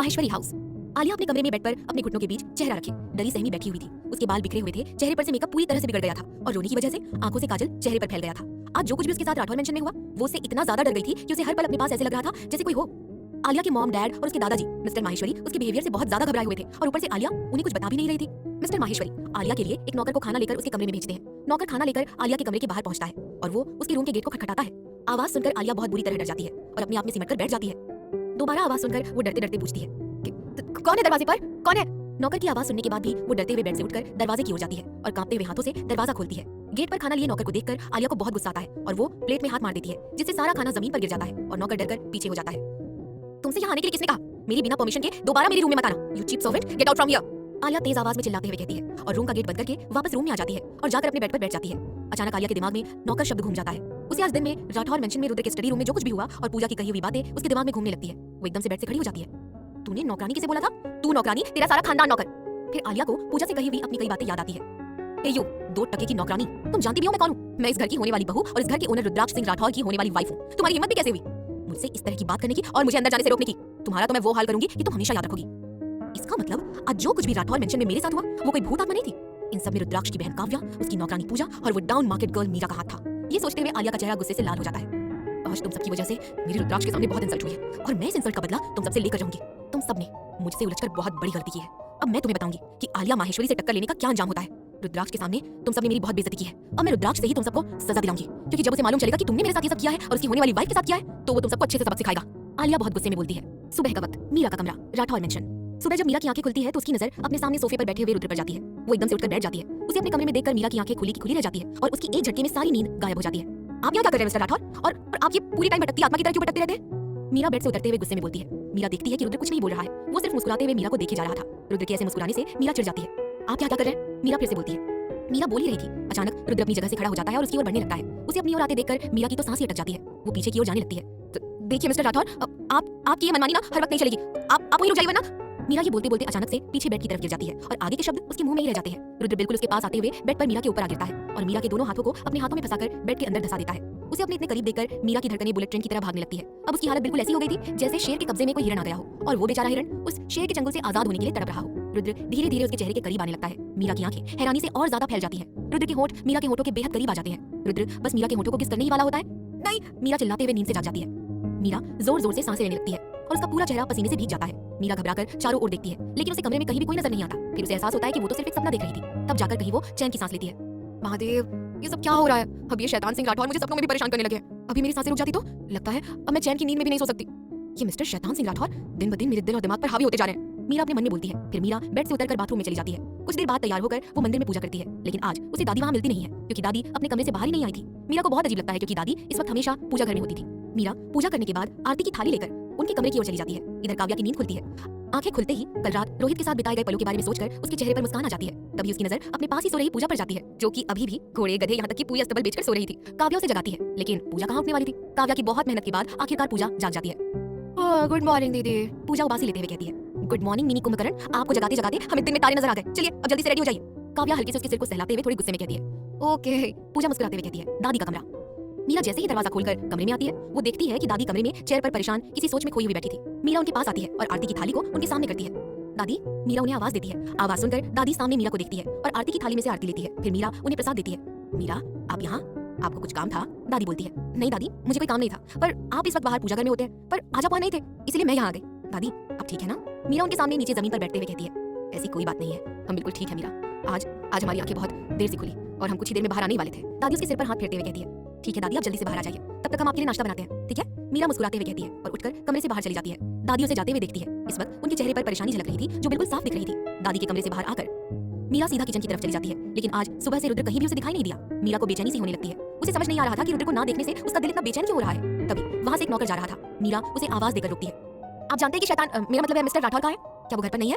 Maheshwari house. Alia अपने कमरे में बेड पर अपने घुटनों के बीच चेहरा रखे डरी सहमी बैठी हुई थी। उसके बाल बिखरे हुए थे, चेहरे पर से मेकअप पूरी तरह से बिगड़ गया था और रोने की वजह से आंखों से काजल चेहरे पर फैल गया था। आज जो कुछ भी उसके साथ राठौर मेंशन में हुआ, वो उससे इतना ज्यादा डर गई थी कि उसे हर पल अपने पास ऐसे लग रहा था जैसे कोई हो। आलिया के मॉम, डैड और उसके दादाजी मिस्टर माहेश्वरी उसके बिहेवियर से बहुत ज्यादा घबराए हुए थे और ऊपर से आलिया उन्हें कुछ बता भी नहीं रही थी। मिस्टर माहेश्वरी आलिया के लिए एक नौकर को खाना लेकर उसके कमरे में भेजते हैं। नौकर खाना लेकर आलिया के कमरे के बाहर पहुंचता है और वो उसके रूम के गेट को खटखटाता है। आवाज सुनकर आलिया बहुत बुरी तरह डर जाती है और अपने आप में सिमटकर बैठ जाती है। दोबारा आवाज सुनकर वो डरते डरते पूछती है, कौन है दरवाजे पर, कौन है? नौकर की आवाज सुनने के बाद भी वो डरते हुए बेड से उठकर दरवाजे की ओर जाती है और कांपते हुए हाथों से दरवाजा खोलती है। गेट पर खाना लिए नौकर को देखकर आलिया को बहुत गुस्सा आता है और वो प्लेट में हाथ मार देती है, जिससे सारा खाना जमीन पर गिर जाता है और नौकर डरकर पीछे हो जाता है। तुमसे यहाँ आने के लिए किसने कहा? मेरी बिना परमिशन के दोबारा मेरे रूम में मत आना। You cheap servant, get out from here. Alia तेज आवाज में चिल्लाते हुए कहती है और रूम का गेट बंद करके वापस रूम में आ जाती है और जाकर अपने बेड पर बैठ जाती है। अचानक आलिया के दिमाग में नौकर शब्द घूम जाता है। उसे आज दिन में राठौर मेंशन में रुद्र के स्टडी रूम में जो कुछ भी हुआ और पूजा की कही हुई बातें उसके दिमाग में घूमने लगती है। वो एकदम से बेड से खड़ी हो जाती है। तूने नौकरानी किसे बोला था? तू नौकरानी, तेरा सारा खानदान नौकर। फिर आलिया को पूजा से कही हुई अपनी कई बातें याद आती है। ए यू 2 टके की नौकरानी, तुम जानती भी हो मैं कौन हूँ? मैं इस घर की होने वाली बहू और इस घर के ओनर रुद्राक्ष सिंह राठौर की होने वाली वाइफ हूँ। तुम्हारी हिम्मत भी कैसे हुई मुझसे इस तरह की बात करने की और मुझे अंदर जाने से रोकने की? तुम्हारा तो मैं वो हाल करूंगी कि तुम हमेशा याद रखोगी। इसका मतलब आज जो कुछ भी राठौर मेंशन में मेरे साथ हुआ वो कोई भूत आत्मा नहीं थी। इन सब में रुद्राक्ष की बहन काव्या, उसकी नौकरानी पूजा और वो डाउन मार्केट गर्ल मीरा का हाथ था। ये सोचते हुए आलिया का चेहरा गुस्से से लाल हो जाता है। आज तुम सबकी वजह से मेरे रुद्राक्ष के सामने बहुत इंसल्ट हुई है और मैं इस इंसल्ट का बदला तुम सबसे लेकर जाऊंगी। तुम सबने मुझसे उलझकर बहुत बड़ी गलती की है। अब मैं तुम्हें बताऊंगी कि आलिया माहेश्वरी से टक्कर लेने का क्या अंजाम होता है। रुद्राक्ष के सामने तुम सबने मेरी बहुत बेइज्जती की है। अब मैं रुद्राक्ष से ही तुम सबको सजा दिलाऊंगी, क्योंकि जब उसे मालूम चलेगा कि तुमने मेरे साथ ये सब किया है और उसकी होने वाली वाइफ के साथ किया है, तो वो तुम सबको अच्छे से सबक सिखाएगा। आलिया बहुत गुस्से में बोलती है। सुबह का वक्त, मीरा का कमरा, राठौर मेंशन। सुबह जब मीरा की आंखें खुलती है तो उसकी नजर अपने सामने सोफे पर बैठे हुए रुद्र पर जाती है। वो एकदम से उठकर बैठ जाती है। उसे अपने कमरे में देखकर मीरा की आंखें खुली की खुली रह जाती है और उसकी एक झटके में सारी नींद गायब हो जाती है। आप यहाँ क्या कर रहे हैं मिस्टर राठौर? और आप ये पूरी टाइम भटकती आत्मा की तरह क्यों भटकते रहते हैं? मीरा बेड से उतरते हुए गुस्से में बोलती है। मीरा देखती है कि रुद्र कुछ नहीं बोल रहा है, वो सिर्फ मुस्कुराते हुए मीरा को देखे जा रहा था। रुद्र के ऐसे मुस्कुराने से मीरा चिढ़ जाती है। आप क्या कर रहे हैं? मीरा फिर से बोलती है। मीरा बोल ही रही थी, अचानक रुद्र अपनी जगह से खड़ा हो जाता है और उसकी ओर बढ़ने लगता है। उसे अपनी ओर आते देखकर मीरा की तो सांस ही अटक जाती है। वो पीछे की ओर जाने लगती है। देखिए मिस्टर राठौर, आपकी ये मनमानी ना हर वक्त नहीं चलेगी। आप वहीं रुक जाइए वरना। मीरा ये बोलते बोलते अचानक से पीछे बेड की तरफ गिर जाती है और आगे के शब्द उसके मुंह में ही रह जाते हैं। रुद्र बिल्कुल उसके पास आते हुए बेड पर मीरा के ऊपर आ गिरता है और मीरा के दोनों हाथों को अपने हाथों में फंसाकर बेड के अंदर धंसा देता है। उसे अपने इतने करीब देखकर मीरा की धड़कनें बुलेट ट्रेन की तरह भागने लगती है। अब उसकी हालत बिल्कुल ऐसी हो गई थी जैसे शेर के कब्जे में कोई हिरण आ गया हो और वो बेचारा हिरण उस शेर के चंगुल से आजाद होने के लिए तड़प रहा हो। रुद्र धीरे धीरे उसके चेहरे के करीब आने लगता है। मीरा की आंखें हैरानी से और ज्यादा फैल जाती हैं। रुद्र के होंठ मीरा के होंठों के बेहद करीब आ जाते हैं। रुद्र बस मीरा के होंठों को किस करने ही वाला होता है। नहीं, मीरा चिल्लाते हुए नींद से जाग जाती है। मीरा जोर जोर से सांसें लेने लगती है और उसका पूरा चेहरा पसीने से भीग जाता है। मीरा घबराकर चारों ओर देखती है, लेकिन उसे कमरे में कहीं भी कोई नजर नहीं आता। फिर उसे एहसास होता है कि वो तो सिर्फ एक सपना देख रही थी। तब जाकर कहीं वो चैन की सांस लेती है। महादेव, ये सब क्या हो रहा है? अब ये शैतान सिंह राठौर मुझे सपनों में भी परेशान करने लगे हैं। अभी मेरी सांसें रुक जाती तो लगता है अब मैं चैन की नींद में भी नहीं सो सकती। ये मिस्टर शैतान सिंह राठौर दिन ब दिन मेरे दिल और दिमाग पर हावी होते जा रहे हैं। मीरा अपने मन में बोलती है। फिर मीरा बेड से उतरकर बाथरूम में चली जाती है। कुछ देर बाद तैयार होकर वो मंदिर में पूजा करती है, लेकिन आज उसे दादी वहां मिलती नहीं है, क्योंकि दादी अपने कमरे से बाहर ही नहीं आई थी। मीरा को बहुत अजीब लगता है, क्योंकि दादी इस वक्त हमेशा पूजा घर में होती थी। मीरा पूजा करने के बाद आरती की थाली लेकर उनके कमरे की ओर चली जाती है। इधर काव्या की नींद खुलती है। आंखें खुलते ही कल रात रोहित के साथ बिताए गए पलों के बारे में सोचकर उसके चेहरे पर मुस्कान आ जाती है। तभी उसकी नजर अपने पास ही सो रही पूजा पर जाती है, जो कि अभी भी घोड़े गधे यहाँ तक कि पूरी अस्तबल बेचकर सो रही थी। काव्या उसे जगाती है, लेकिन पूजा कहाँ उठने वाली थी। काव्या की बहुत मेहनत के बाद आखिरकार पूजा जाग जाती है। गुड मॉर्निंग दीदी, पूजा उबासी लेते हुए कहती है। गुड मॉर्निंग मिनी कुंभकर्ण, आपको जगाते जगाते हमें दिन में तारे नजर आ गए। चलिए अब जल्दी से रेडी हो जाइए। काव्या हल्के से उसके सिर को सहलाते हुए थोड़ी गुस्से में कहती है। ओके। पूजा मुस्कुराते हुए कहती है। दादी का कमरा। मीरा जैसे ही दरवाजा खोलकर कमरे में आती है, वो देखती है कि दादी कमरे में चेयर पर परेशान किसी सोच में खोई हुई बैठी थी। मीरा उनके पास आती है और आरती की थाली को उनके सामने करती है। दादी, मीरा उन्हें आवाज देती है। आवाज सुनकर दादी सामने मीरा को देखती है और आरती की थाली में से आरती लेती है। फिर मीरा उन्हें प्रसाद देती है। मीरा, आप यहाँ? आपको कुछ काम था? दादी बोलती है। नहीं दादी, मुझे कोई काम नहीं था, पर आप इस वक्त बाहर पूजा घर में होते हैं, पर आज आप वहाँ नहीं थे, इसलिए मैं यहाँ आ गई। दादी, आप ठीक है ना? मीरा उनके सामने नीचे जमीन पर बैठते हुए कहती है। ऐसी कोई बात नहीं है, हम बिल्कुल ठीक है मीरा। आज हमारी आंखें बहुत देर से खुली और हम कुछ ही देर में बाहर आने वाले थे। दादी उसके सिर पर हाथ फेरते हुए कहती है। ठीक है दादी, आप जल्दी से बाहर आ जाइए, तब तक हम आपके लिए नाश्ता बनाते हैं, ठीक है? मीरा मुस्कुराते हुए कहती है और उठकर कमरे से बाहर चली जाती है। दादी उसे जाते हुए देखती है। इस वक्त उनके चेहरे पर परेशानी झलक रही थी, जो बिल्कुल साफ दिख रही थी। दादी के कमरे से बाहर आकर मीरा सीधा किचन की तरफ चली जाती है, लेकिन आज सुबह से रुद्र कहीं भी उसे दिखाई नहीं दिया। मीरा को बेचैनी सी होने लगती है। उसे समझ नहीं आ रहा था कि रुद्र को ना देखने से उसका दिल इतना बेचैन क्यों हो रहा है। तभी वहां से एक नौकर जा रहा था। मीरा उसे आवाज देकर रोकती है। आप जानते हैं कि शैतान, मेरा मतलब है मिस्टर राठौर कहाँ है? क्या वो घर पर नहीं है?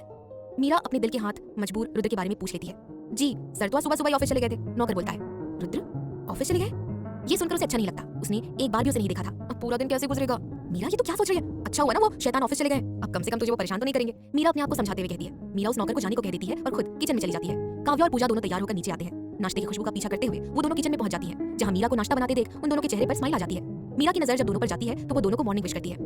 मीरा अपने दिल के हाथ मजबूर रुद्र के बारे में पूछ लेती है। जी सर, तो सुबह सुबह ऑफिस चले गए थे। नौकर बोलता है। रुद्र ऑफिस चले गए? ये सुनकर उसे अच्छा नहीं लगता। उसने एक बार भी उसे नहीं देखा था। अब पूरा दिन कैसे गुजरेगा? मीरा, ये तो क्या सोच रही है? अच्छा हुआ ना वो शैतान ऑफिस चले गए, अब कम से कम तुझे वो परेशान तो नहीं करेंगे। मीरा अपने आप को समझाते हुए कहती है। मीरा उस नौकर को जाने को कह देती है और खुद किचन में चली जाती है। काव्या और पूजा दोनों तैयार होकर नीचे आते हैं। नाश्ते की खुशबू का पीछा करते हुए वो दोनों किचन में पहुंच जाती हैं, जहां मीरा को नाश्ता बनाते देख उन दोनों के चेहरे पर स्माइल आ जाती है। मीरा की नजर जब दोनों पर जाती है तो वो दोनों को मॉर्निंग विश करती है।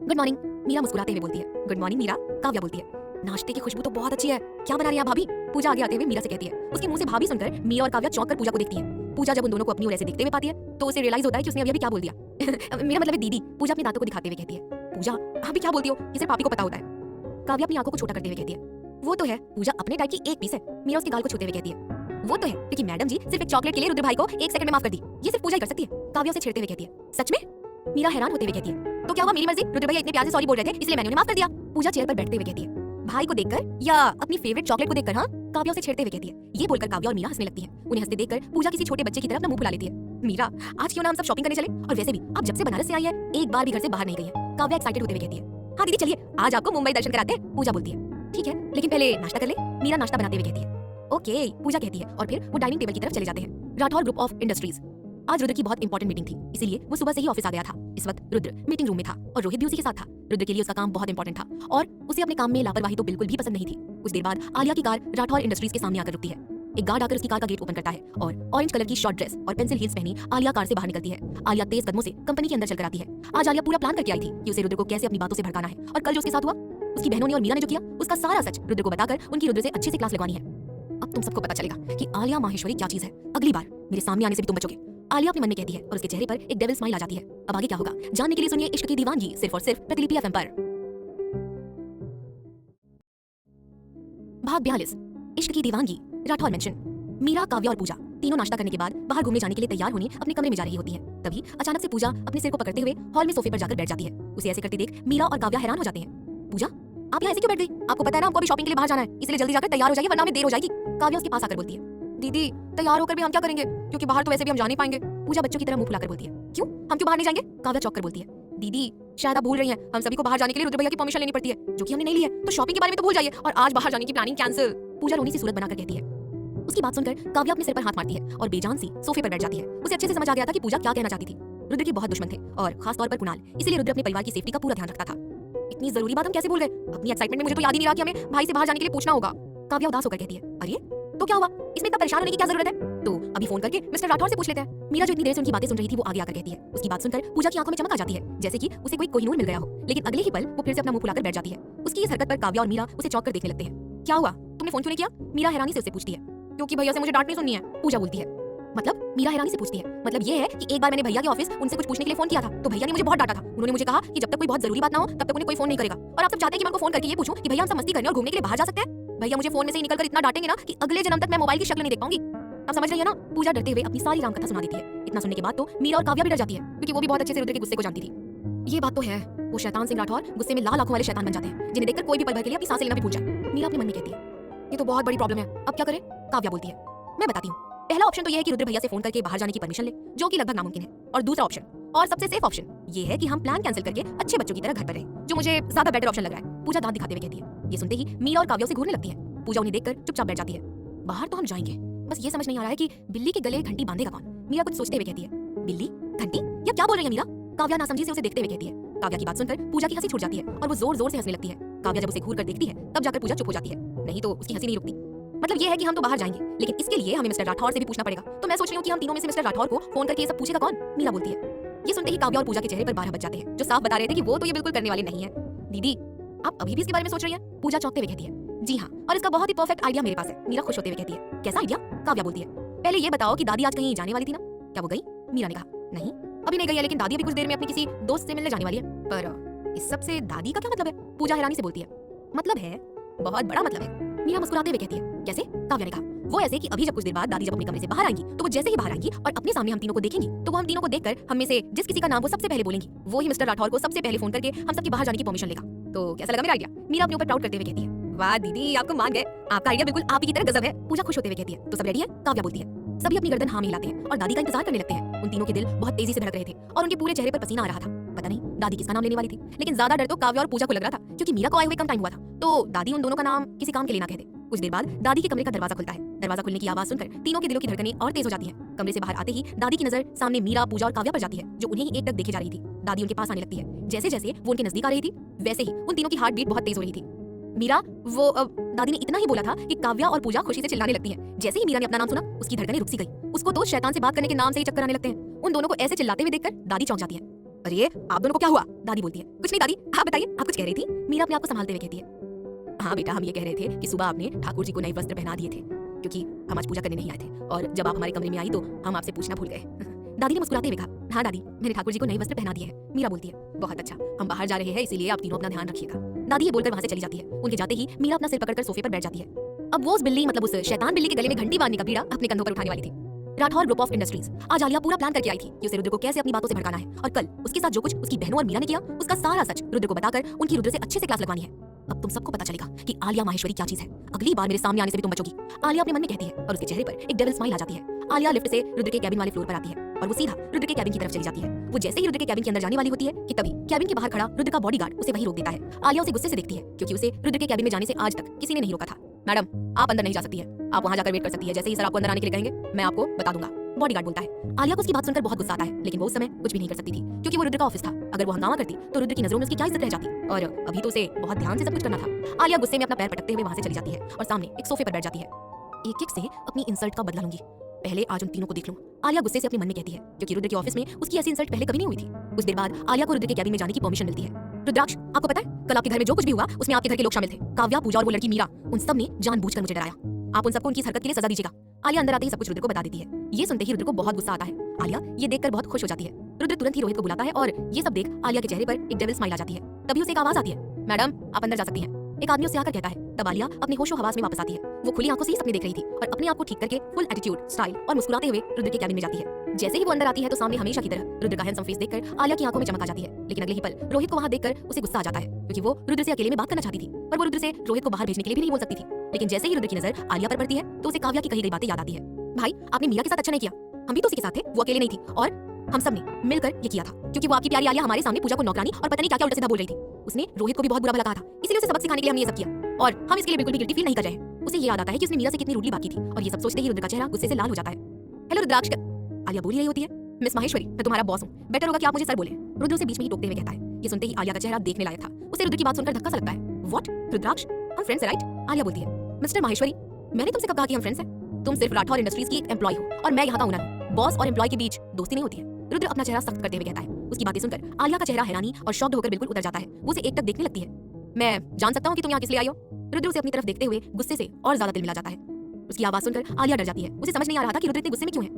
गुड मॉर्निंग, मीरा मुस्कुराते हुए बोलती है। गुड मॉर्निंग मीरा, काव्या बोलती है। नाश्ते की खुशबू तो बहुत अच्छी है, क्या बना रही हैं भाभी? पूजा आगे आते हुए मीरा से कहती है। उसके मुंह से भाभी सुनकर मीरा और काव्या चौंक कर पूजा को देखती है। पूजा जब उन दोनों को अपनी ओर ऐसे देखते हुए पाती है तो उसे रियलाइज होता है कि उसने अभी क्या बोल दिया। मेरा मतलब है दीदी। पूजा अपने दांतों को दिखाते हुए कहती है। पूजा अभी क्या बोलती हो, ये सिर्फ पापी को पता होता है। काव्या अपनी आंखों को छोटा करते हुए कहती है। वो तो है, पूजा अपने टाइप की एक पीस है। मीरा उसके गाल को छूते हुए कहती है। वो तो है, क्योंकि मैडम जी सिर्फ एक चॉकलेट के लिए रुद्र भाई को 1 सेकंड में माफ कर दी। ये सिर्फ पूजा ही कर सकती है। काव्या उसे छेड़ते हुए कहती है। सच में? मीरा हैरान होते हुए कहती है। तो क्या हुआ, मेरी मर्जी, रुद्र भैया इतने प्यार से सॉरी बोल रहे थे इसलिए मैंने उन्हें माफ कर दिया। पूजा चेयर पर बैठते हुए कहती है। भाई को देखकर या अपनी फेवरेट चॉकलेट को देखकर? हाँ, काव्या उसे छेड़ते हुए कहती है। ये बोलकर काव्या और मीरा हंसने लगती है। उन्हें हंसते देखकर पूजा किसी छोटे बच्चे की तरह अपना मुंह फुला लेती है। मीरा, आज क्यों ना हम सब शॉपिंग करने चले? और वैसे भी आप जब से बनारस से आई है एक बार भी घर से बाहर नहीं गई है। काव्या एक्साइटेड होते हुए कहती है। हाँ दीदी चलिए, आज आपको मुंबई दर्शन कराते हैं। पूजा बोलती है। ठीक है, लेकिन पहले नाश्ता कर ले। मीरा नाश्ता बनाते हुए कहती है। ओके, पूजा कहती है और फिर वो डाइनिंग टेबल की तरफ चले जाते हैं। Rathore group of industries. आज रुद्र की बहुत इंपॉर्टेंट मीटिंग थी, इसीलिए वो सुबह से ही ऑफिस आ गया था। इस वक्त रुद्र मीटिंग रूम में था और रोहित भी उसी के साथ था। रुद्र के लिए उसका काम बहुत इंपॉर्टेंट था और उसे अपने काम में लापरवाही तो बिल्कुल भी पसंद नहीं थी। कुछ देर बाद आलिया की कार राठौर इंडस्ट्रीज के सामने आकर रुकती है। एक गार्ड आकर उसकी कार का गेट ओपन करता है और ऑरेंज कलर की शॉर्ट ड्रेस और पेंसिल हील्स पहनी आलिया कार से बाहर निकलती है। आलिया तेज कदमों से कंपनी के अंदर चलकर आती है। आज आलिया पूरा प्लान करके आई थी कि उसे रुद्र को कैसे अपनी बातों से भड़काना है और कल जो उसके साथ हुआ, उसकी बहनों ने और मीरा ने जो किया, उसका सारा सच रुद्र को बताकर उनकी रुद्र से अच्छे से क्लास लगवानी है। अब तुम सबको पता चलेगा कि आलिया माहेश्वरी क्या चीज है। अगली बार मेरे सामने आने से भी तुम बचोगे, आलिया अपने मन में कहती है और उसके चेहरे पर एक डेविल स्माइल आ जाती है। अब आगे क्या होगा जानने के लिए सुनिए इश्क की दीवानगी सिर्फ और सिर्फ प्रतिलिपि एफएम पर। भाग 42, इश्क की दीवानगी, राठौर मेंशन। मीरा, काव्या और पूजा तीनों नाश्ता करने के बाद बाहर घूमने जाने के लिए तैयार होने अपने कमरे में जा रही होती है। तभी अचानक से पूजा अपने सिर को पकड़ते हुए हॉल में सोफे पर जाकर बैठ जाती है। उसे ऐसे करते देख मीरा और काव्या हैरान हो जाते हैं। पूजा, आप यहाँ ऐसे क्यों बैठ गई? आपको पता है ना हमको अभी शॉपिंग के लिए बाहर जाना है, इसलिए जल्दी जाकर तैयार हो जाइए वरना हमें देर हो जाएगी। काव्या उसके पास आकर बोलती है। दीदी, तैयार होकर भी हम क्या करेंगे, क्योंकि बाहर तो वैसे भी हम जा नहीं पाएंगे। पूजा बच्चों की तरह मुंह फुलाकर बोलती है। क्यों, हम क्यों बाहर नहीं जाएंगे? काव्या चौंक कर बोलती है। दीदी, शायद आप भूल रही हैं, हम सभी को बाहर जाने के लिए रुद्र भैया की परमिशन लेनी पड़ती है, जो कि हमने नहीं ली है। तो शॉपिंग के बारे में तो भूल जाइए और आज बाहर जाने की प्लानिंग कैंसिल। पूजा रोनी सी सूरत बनाकर कहती है। उसकी बात सुनकर काव्या अपने सिर पर हाथ मारती है और बेजान सी सोफे पर बैठ जाती है। उसे अच्छे से समझ आ गया था कि पूजा क्या कहना चाहती थी। रुद्र के बहुत दुश्मन थे और खास तौर पर कुणाल, इसलिए रुद्र अपने परिवार की सेफ्टी का पूरा ध्यान रखता था। इतनी जरूरी बात हम कैसे भूल गए? अपनी एक्साइटमेंट में मुझे तो याद ही नहीं रहा कि हमें भाई से बाहर जाने के लिए पूछना होगा। काव्या उदास होकर कहती है। अरे तो क्या हुआ, इसमें इतना परेशान होने की क्या जरूरत है? तो अभी फोन करके मिस्टर राठौर से पूछ लेते हैं। मीरा जो इतनी देर से उनकी बातें सुन रही थी वो आगे आकर कहती है। उसकी बात सुनकर पूजा की आंखों में चमक आ जाती है, जैसे कि उसे कोई कोहिनूर मिल गया हो। लेकिन अगले ही पल वो फिर से अपना मुंह फुलाकर बैठ जाती है। उसकी इस हरकत पर काव्या और मीरा उसे चौंक कर देखने लगते हैं। क्या हुआ, तुमने फोन क्यों नहीं किया? मीरा हैरानी से उससे पूछती है। क्योंकि भैया से मुझे डांट नहीं सुननी है, पूजा बोलती है। मतलब? मीरा हैरानी से पूछती है। मतलब ये है कि एक बार मैंने भैया के ऑफिस उनसे कुछ पूछने के लिए फोन किया था तो भैया ने मुझे बहुत डांटा था। उन्होंने मुझे कहा कि जब तक कोई बहुत जरूरी बात ना हो तब तक उन्हें कोई फोन नहीं करेगा। और आप सब चाहते हैं कि मैं उनको फोन करके ये पूछूं कि भैया हम सब मस्ती करने और घूमने के लिए बाहर जा सकते हैं? भैया मुझे फोन में से ही निकलकर इतना डांटेंगे ना कि अगले जन्म तक मैं मोबाइल की शक्ल नहीं देख पाऊंगी। आप समझ रही है ना? पूजा डरते हुए अपनी सारी रामकथा सुना देती है। इतना सुनने के बाद तो मीरा और काव्या भी डर जाती है, क्योंकि वो भी बहुत अच्छे से रुद्र के गुस्से को जानती थी। ये बात तो है, वो शैतान सिंह राठौर गुस्से में लाल आंखों वाले शैतान बन जाते हैं, जिन्हें देखकर कोई भी पल भर के लिए अपनी सांसें लेना भी भूल जाए। मीरा अपने मन में कहती है, ये तो बहुत बड़ी प्रॉब्लम है, अब क्या करें? काव्या बोलती है। मैं बताती हूँ। पहला ऑप्शन तो ये है कि रुद्र भैया से फोन करके बाहर जाने की परमिशन ले, जो कि लगभग नामुमकिन है। और दूसरा ऑप्शन और सबसे सेफ ऑप्शन ये है कि हम प्लान कैंसिल करके अच्छे बच्चों की तरह घर पर रहें, जो मुझे ज्यादा बेटर ऑप्शन लग रहा है। पूजा दांत दिखाते हुए कहती है। ये सुनते ही मीरा और काव्या उसे घूरने लगती है। पूजा उन्हें देखकर चुपचाप बैठ जाती है। बाहर तो हम जाएंगे, बस ये समझ नहीं आ रहा है कि बिल्ली के गले घंटी बांधेगा कौन? मीरा कुछ सोचते हुए कहती है। बिल्ली? घंटी? या क्या बोल रही है मीरा? काव्या नासमझी से उसे देखते हुए कहती है। काव्या की बात सुनकर पूजा की हंसी छूट जाती है और वो जोर जोर से हंसने लगती है। काव्या जब उसे घूर कर देखती है तब जाकर पूजा चुप हो जाती है, नहीं तो उसकी हंसी नहीं रुकती। मतलब ये है कि हम तो बाहर जाएंगे, लेकिन इसके लिए हमें मिस्टर राठौर से भी पूछना पड़ेगा। तो मैं सोच रही हूँ कि हम तीनों में से मिस्टर राठौर को फोन करके ये सब पूछेगा कौन? मीरा बोलती है। ये सुनते ही काव्या और पूजा के चेहरे पर 12 बज जाते हैं, जो साफ बता रहे थे कि वो तो ये बिल्कुल करने वाले नहीं है। दीदी, आप अभी भी इसके बारे में सोच रही हैं? पूजा चौंकते हुए कहती है। जी हाँ, और इसका बहुत ही परफेक्ट आइडिया मेरे पास है। मीरा खुश होते हुए कहती है। कैसा आइडिया? काव्या बोलती है। पहले ये बताओ कि दादी आज कहीं जाने वाली थी ना, क्या वो गई? मीरा ने कहा। नहीं, अभी नहीं गई है, लेकिन दादी अभी कुछ देर में अपने किसी दोस्त से मिलने जाने वाली है। पर इस सब से दादी का क्या मतलब है? पूजा हैरानी से बोलती है। मतलब है, बहुत बड़ा मतलब है। मीरा मुस्कुराते हुए कहती है। कैसे? काव्या ने कहा। वो ऐसे कि अभी जब कुछ देर बाद दादी जब अपने कमरे से बाहर आएंगी तो वो जैसे ही बाहर आएंगी और अपने सामने हम तीनों को देखेंगी तो वो हम तीनों को देखकर हम में से जिस किसी का नाम वो सबसे पहले बोलेंगी, वो ही मिस्टर राठौर को सबसे पहले फोन करके हम सबकी बाहर जाने की परमिशन लेगा। तो कैसा लगा मेरा आइडिया? मीरा अपने ऊपर प्राउड करते हुए कहती है। वाह दीदी, आपको मान गए, आपका आइडिया बिल्कुल आप ही की तरह गजब है। पूजा खुश होते हुए कहती है। तो सब रेडी है? काव्या बोलती है। सभी अपनी गर्दन हाँ में हिलाते हैं और दादी का इंतजार करने लगते हैं। उन तीनों के दिल बहुत तेजी से धड़क रहे थे और उनके पूरे चेहरे पर पसीना आ रहा था। पता नहीं दादी किसका नाम लेने वाली थी, लेकिन ज्यादा डर तो काव्या और पूजा को लग रहा था, क्योंकि मीरा को आए हुए कम टाइम हुआ था, तो दादी उन दोनों का नाम किसी काम के लिए ना कह दे। कुछ देर बाद दादी के कमरे का दरवाजा खुलता है। दरवाजा खुलने की आवाज सुनकर तीनों के दिलों की धड़कनें और तेज हो जाती हैं। कमरे से बाहर आते ही दादी की नजर सामने मीरा, पूजा और काव्या पर जाती है, जो उन्हें ही एक टक देखे जा रही थी। दादी उनके पास आने लगती है। जैसे जैसे वो उनके नजदीक आ रही थी वैसे ही उन तीनों की हार्ट बीट बहुत तेज हो रही थी। मीरा, वो दादी ने इतना ही बोला था कि काव्या और पूजा खुशी से चिल्लाने लगती हैं। जैसे ही मीरा ने अपना नाम सुना उसकी धड़कनें रुक सी गई। उसको तो शैतान से बात करने के नाम से ही चक्कर आने लगते हैं। उन दोनों को ऐसे चिल्लाते हुए देखकर दादी चौंक जाती है। अरे आप दोनों को क्या हुआ? दादी बोलती है कुछ नहीं दादी, आप बताइए आप कुछ कह रही थी। मीरा अपने आप को संभालते हुए कहती है हाँ बेटा, हम ये कह रहे थे कि सुबह आपने ठाकुर जी को नए वस्त्र पहना दिए थे क्योंकि हम आज पूजा करने नहीं आए थे, और जब आप हमारे कमरे में आई तो हम आपसे पूछना भूल गए। दादी ने मुस्कुराते हुए कहा हाँ दादी, मैंने ठाकुर जी को नए वस्त्र पहना दिए हैं। मीरा बोलती है बहुत अच्छा, हम बाहर जा रहे हैं इसीलिए आप तीनों अपना ध्यान रखिएगा। दादी ये बोलकर वहां से चली जाती है। उनके जाते ही मीरा अपना सिर पकड़कर सोफे पर बैठ जाती है। अब वो उस बिल्ली मतलब उस शैतान बिल्ली के गले में घंटी बांधने का बीड़ा अपने कंधों पर उठाने वाली थी। Rathore group of industries. आज आलिया पूरा प्लान करके आई थी कि उसे रुद्र को कैसे अपनी बातों से भड़काना है, और कल उसके साथ जो कुछ उसकी बहनों और मीरा ने किया उसका सारा सच रुद्र को बताकर उनकी रुद्र से अच्छे से क्लास लगवानी है। अब तुम सबको पता चलेगा कि आलिया माहेश्वरी क्या चीज है। अगली बार मेरे सामने आने से भी तुम बचोगी, आलिया अपने मन में कहती है, और उसके चेहरे पर एक डेविल स्माइल आ जाती है। आलिया लिफ्ट से रुद्र के कैबिन वाले फ्लोर पर आती है और वो सीधा रुद्र के कैबिन की तरफ चली जाती है। वो जैसे ही रुद्र के कैबिन के अंदर जाने वाली होती है कि तभी कैबिन के बाहर खड़ा रुद्र का बॉडीगार्ड उसे वहीं रोक देता है। आलिया उसे गुस्से से देखती है क्योंकि उसे रुद्र के कैबिन में जाने से आज तक किसी ने नहीं रोका था। मैडम आप अंदर नहीं जा सकती है, आप वहां जाकर वेट कर सकती है, जैसे ही सर आपको अंदर आने के लिए कहेंगे मैं आपको बता दूंगा, बॉडीगार्ड बोलता है। आलिया को उसकी बात सुनकर बहुत गुस्सा आता है, लेकिन वो उस समय कुछ भी नहीं कर सकती थी क्योंकि वो रुद्र का ऑफिस था। अगर वो हंगामा करती तो रुद्र की नजरों में उसकी क्या इज्जत रह जाती, और अभी तो उसे बहुत ध्यान से सब कुछ करना था। आलिया गुस्से में अपना पैर पटकते हुए वहां से चली जाती है और सामने एक सोफे पर बैठ जाती है। एक एक से अपनी इंसल्ट का बदला लूंगी, पहले आज उन तीनों को देख लूं, आलिया गुस्से से अपने मन में कहती है, क्योंकि रुद्र के ऑफिस में उसकी ऐसी इंसल्ट पहले कभी नहीं हुई थी। कुछ देर बाद आलिया को रुद्र के कैबिन में जाने की परमिशन मिलती है। रुद्राक्ष, आपको पता है कल आपके घर में जो कुछ भी हुआ उसमें आपके घर के लोग शामिल थे, काव्या, पूजा और वो लड़की मीरा, उन सब ने जानबूझकर मुझे डराया। आप उन सबको उनकी इस हरकत के लिए सजा दीजिएगा। आलिया अंदर आते ही सब कुछ रुद्र को बता देती है। ये सुनते ही रुद्र को बहुत गुस्सा आता है। आलिया ये देखकर बहुत खुश हो जाती है। रुद्र तुरंत ही रोहित को बुलाता है और ये सब देख आलिया के चेहरे पर एक डेविल स्माइल आ जाती है। तभी उसे एक आवाज आती है, मैडम आप अंदर जा सकती हैं। एक आदमी उससे आकर कहता है। तब आलिया अपने होशो हवास में वापस आती है। वो खुली आंखों से ही सपने देख रही थी और अपने आप को ठीक करके फुल एटीट्यूड, स्टाइल और मुस्कुराते हुए रुद्र के कैबिन में जाती है। जैसे ही वो अंदर आती है तो सामने हमेशा की तरह रुद्र का हैंडसम फेस देखकर आलिया की आंखों में चमक आ जाती है। लेकिन अगले ही पल रोहित को वहां देखकर उसे गुस्सा आ जाता है क्योंकि वो रुद्र से अकेले में बात करना चाहती थी, पर वो रुद्र से रोहित को बाहर भेजने के लिए भी नहीं बोल सकती थी। लेकिन जैसे ही रुद्र की नजर आलिया पर पड़ती है तो उसे काव्या की कही गई बातें याद आती है। भाई आपने मीरा के साथ अच्छा नहीं किया, हम भी तो उसी के साथ थे, वो अकेले नहीं थी, और हम सब ने मिलकर ये किया था क्योंकि वो आपकी प्यारी आलिया हमारे सामने पूजा को नौकरानी और पता नहीं क्या क्या उल्टा सीधा बोल रही थी। उसने रोहित को भी बहुत बुरा भला कहा था, इसलिए उसे सबक सिखाने के लिए हमने ये सब किया और हम इसके लिए बिल्कुल भी गिल्टी फील नहीं कर रहे हैं। उसे ये याद आता है कि उसने मीरा से कितनी रूडली बात की थी, और ये सब सोचते ही रुद्र का चेहरा गुस्से से लाल हो जाता है। हेलो रुद्राक्ष, आलिया बोल रही होती है, मिस माहेश्वरी मैं तुम्हारा बॉस हूँ, बेटर होगा कि आप मुझे सर बोले। रुद्र उसे बीच में ही टोकते हुए कहता है। ये सुनते ही आलिया का चेहरा देखने लायक था। उसे रुद्र की बात सुनकर धक्का सा लगता है। व्हाट रुद्राक्ष, हम फ्रेंड्स हैं राइट? आलिया बोलती है, मिस्टर माहेश्वरी मैंने तुमसे कब कहा कि हम फ्रेंड्स हैं? तुम सिर्फ राठौर इंडस्ट्रीज की एक एम्प्लॉय हो और मैं यहाँ का ओनर हूँ। बॉस और एम्प्लॉय के बीच दोस्ती नहीं होती है। रुद्र अपना चेहरा सख्त करते हुए कहता है। उसकी बातें सुनकर आलिया का चेहरा हैरानी और शॉक्ड होकर बिल्कुल उतर जाता है। वो उसे एकटक देखने लगती है। मैं जान सकता हूँ कि तुम यहाँ किस लिए आई हो? रुद्र उसे अपनी तरफ देखते हुए गुस्से से और ज्यादा दिल मिला जाता है। उसकी आवाज सुनकर आलिया डर जाती है। उसे समझ नहीं आ रहा था कि रुद्र इतने गुस्से में क्यों है।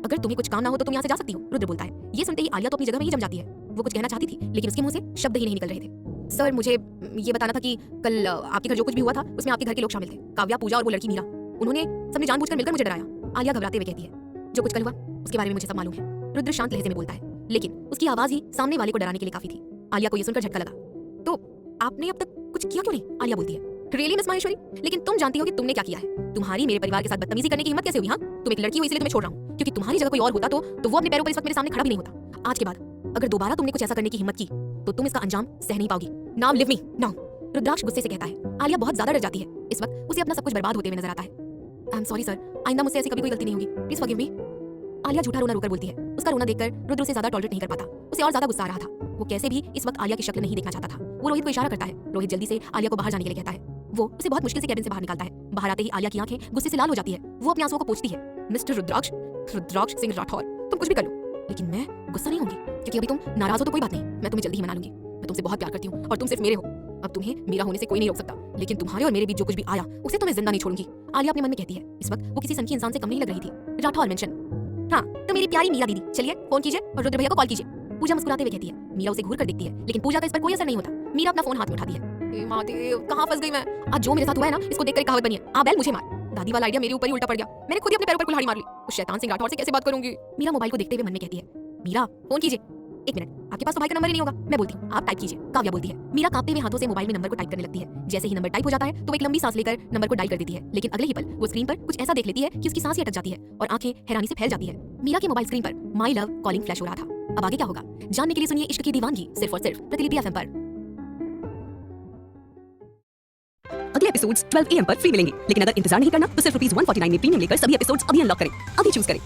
अगर तुम्हें कुछ काम ना हो तो तुम यहाँ से जा सकती हो, रुद्र बोलता है। ये सुनते ही आलिया तो अपनी जगह में ही जम जाती है। वो कुछ कहना चाहती थी लेकिन उसके मुंह से शब्द ही नहीं निकल रहे थे। सर मुझे ये बताना था कि कल आपके घर जो कुछ भी हुआ था उसमें आपके घर के लोग शामिल थे, काव्या, पूजा और वो लड़की मीरा, उन्होंने सबने जानबूझकर मिलकर मुझे डराया। आलिया घबराते हुए कहती है, जो कुछ कल हुआ उसके बारे में मुझे सब मालूम है। रुद्र शांत लहजे में बोलता है, लेकिन उसकी आवाज ही सामने वाले को डराने के लिए काफी थी। आलिया को ये सुनकर झटका लगा। तो आपने अब तक कुछ किया क्यों नहीं? आलिया बोलती है। रियली मिस माहेश्वरी, लेकिन तुम जानती हो कि तुमने क्या किया है। तुम्हारी मेरे परिवार के साथ बदतमीजी करने की हिम्मत कैसे हुई? हाँ, तुम एक लड़की हो इसलिए तुम्हें छोड़ रहा हूँ, क्योंकि तुम्हारी जगह कोई और होता तो वो अपने पैरों पर इस वक्त मेरे सामने खड़ा भी नहीं होता। आज के बाद अगर दोबारा तुमने कुछ ऐसा करने की हिम्मत की तो तुम इसका अंजाम सह नहीं पाओगी। नाउ लिव मी नाउ, रुद्राक्ष गुस्से से कहता है। आलिया बहुत ज्यादा डर जाती है। इस वक्त उसे अपना सब कुछ बर्बाद होते हुए नजर आता है। आई एम सॉरी सर, आइंदा मुझसे ऐसी कभी कोई गलती नहीं होगी, प्लीज फॉरगिव मी। आलिया झूठा रोना रोकर बोलती है। उसका रोना देखकर रुद्र उसे ज्यादा टॉलरेट नहीं कर पाता। उसे और ज्यादा गुस्सा आ रहा था। वो कैसे भी इस वक्त आलिया की शक्ल नहीं देखना चाहता था। वो रोहित को इशारा करता है। रोहित जल्दी से आलिया को बाहर जाने के लिए कहता है। वो उसे बहुत मुश्किल से कैबिन से बाहर निकालता है। बाहर आते ही आलिया की आंखें गुस्से से लाल हो जाती है। वो अपने आंसुओं को पोंछती है। मिस्टर रुद्राक्ष सिंह राठौर, तुम कुछ भी कर लो लेकिन मैं गुस्सा नहीं होंगी, क्योंकि अभी तुम नाराज हो तो कोई बात नहीं, मैं तुम्हें जल्दी ही मना लूंगी। मैं तुमसे बहुत प्यार करती हूँ और तुम सिर्फ मेरे हो। अब तुम्हें मेरा होने से कोई नहीं रोक सकता, लेकिन तुम्हारे और मेरे बीच जो कुछ भी आया उसे तो मैं जिंदा नहीं छोड़ूंगी। आलिया अपने मन में कहती है। इस वक्त वो किसी सनकी इंसान से कम नहीं लग रही थी। राठौर मेंशन, हाँ तो मेरी प्यारी मीरा दीदी, चलिए फोन कीजिए और रुद्र भैया को कॉल कीजिए। पूजा मुस्कुराते हुए कहती है। मीरा उसे घूर कर देखती है, लेकिन पूजा का इस पर कोई असर नहीं होता। मीरा अपना फोन हाथ में उठाती है। महादेव, कहाँ फंस गई मैं? आज जो मेरे साथ हुआ है ना, इसको देखकर कहावत बनी है, आ बैल मुझे मार। दादी वाला आइडिया मेरे ऊपर ही उल्टा पड़ गया। मैंने खुद ही अपने पैरों पर कुल्हाड़ी मार ली। उस शैतान सिंह राठौर से कैसे बात करूंगी? मीरा मोबाइल को देखते हुए मन में कहती है। मीरा फोन कीजिए। एक मिनट, आपके पास तो भाई का नंबर ही नहीं होगा। मैं बोलती हूँ, आप टाइप कीजिए, काव्या बोलती है। मीरा कांपते हुए हाथों से मोबाइल में नंबर को टाइप करने लगती है। जैसे ही नंबर टाइप हो जाता है तो एक लंबी सांस लेकर नंबर को डायल कर देती है, लेकिन अगले ही पल वो स्क्रीन पर कुछ ऐसा देख लेती है कि उसकी सांस ही अटक जाती है और आंखें हैरानी से फैल जाती है। मीरा के मोबाइल स्क्रीन पर माई लव कॉलिंग फ्लैश हो रहा था। अब आगे क्या होगा जानने के लिए सुनिए इश्क की दीवानगी सिर्फ और सिर्फ प्रतिलिपि FM पर। अगले एपिसोड्स 12 AM पर फ्री मिलेंगे, लेकिन अगर इंतजार नहीं करना तो सिर्फ ₹149 में प्रीमियम लेकर सभी एपिसोड्स अभी अनलॉक करें। अभी चूज करें।